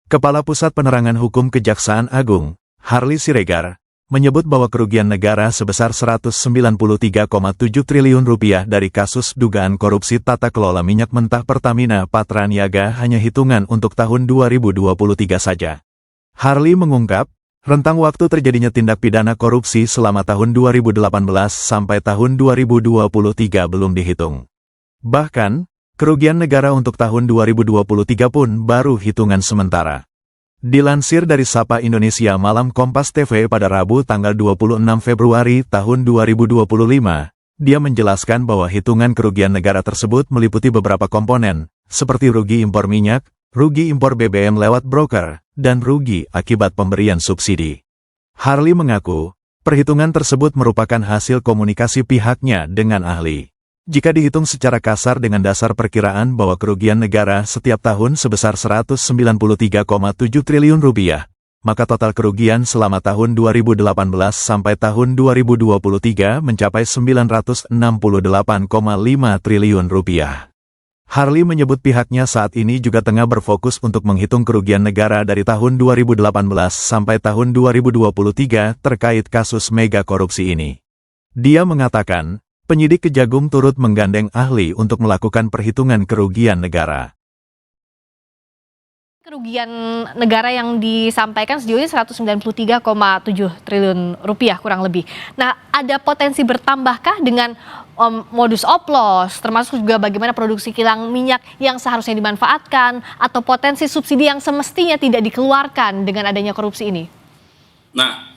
Kepala Pusat Penerangan Hukum Kejaksaan Agung, Harley Siregar, menyebut bahwa kerugian negara sebesar Rp193,7 triliun dari kasus dugaan korupsi tata kelola minyak mentah Pertamina Patraniaga hanya hitungan untuk tahun 2023 saja. Harley mengungkap, rentang waktu terjadinya tindak pidana korupsi selama tahun 2018 sampai tahun 2023 belum dihitung. Bahkan, kerugian negara untuk tahun 2023 pun baru hitungan sementara. Dilansir dari Sapa Indonesia Malam Kompas TV pada Rabu tanggal 26 Februari tahun 2025, dia menjelaskan bahwa hitungan kerugian negara tersebut meliputi beberapa komponen, seperti rugi impor minyak, rugi impor BBM lewat broker, dan rugi akibat pemberian subsidi. Harley mengaku, perhitungan tersebut merupakan hasil komunikasi pihaknya dengan ahli. Jika dihitung secara kasar dengan dasar perkiraan bahwa kerugian negara setiap tahun sebesar Rp193,7 triliun, maka total kerugian selama tahun 2018 sampai tahun 2023 mencapai Rp968,5 triliun. Harley menyebut pihaknya saat ini juga tengah berfokus untuk menghitung kerugian negara dari tahun 2018 sampai tahun 2023 terkait kasus mega korupsi ini. Dia mengatakan, penyidik Kejagung turut menggandeng ahli untuk melakukan perhitungan kerugian negara. Kerugian negara yang disampaikan sejauh ini Rp193,7 triliun kurang lebih. Nah, ada potensi bertambahkah dengan modus oplos, termasuk juga bagaimana produksi kilang minyak yang seharusnya dimanfaatkan, atau potensi subsidi yang semestinya tidak dikeluarkan dengan adanya korupsi ini? Nah,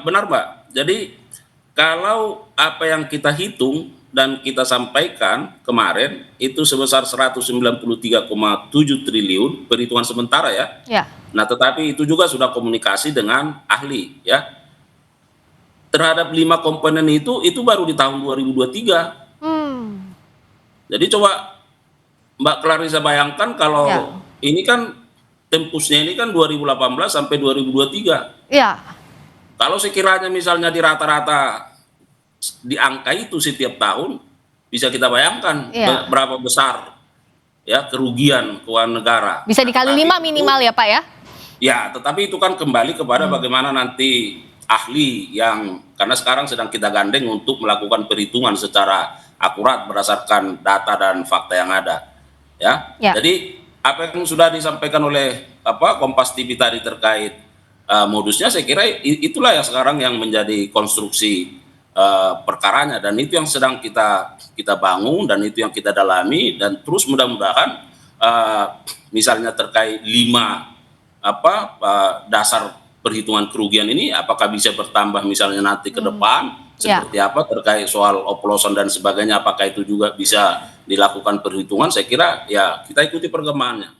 benar Mbak. Jadi kalau apa yang kita hitung dan kita sampaikan kemarin itu sebesar Rp193,7 triliun perhitungan sementara ya. Ya. Nah, tetapi itu juga sudah komunikasi dengan ahli ya. Terhadap 5 komponen itu baru di tahun 2023. Jadi coba Mbak Clarissa bayangkan kalau ini kan tempusnya ini kan 2018 sampai 2023. Ya. Kalau sekiranya misalnya di rata-rata di angka itu setiap tahun, bisa kita bayangkan berapa besar ya kerugian keuangan negara. Bisa dikali 5 minimal ya Pak ya? Ya, tetapi itu kan kembali kepada bagaimana nanti ahli yang, karena sekarang sedang kita gandeng untuk melakukan perhitungan secara akurat berdasarkan data dan fakta yang ada. Ya. Jadi apa yang sudah disampaikan oleh Kompas TV tadi terkait modusnya, saya kira itulah yang sekarang yang menjadi konstruksi perkaranya, dan itu yang sedang kita bangun dan itu yang kita dalami, dan terus mudah-mudahan misalnya terkait 5 dasar perhitungan kerugian ini apakah bisa bertambah misalnya nanti ke depan seperti apa terkait soal oplosan dan sebagainya, apakah itu juga bisa dilakukan perhitungan, saya kira ya kita ikuti perkembangannya.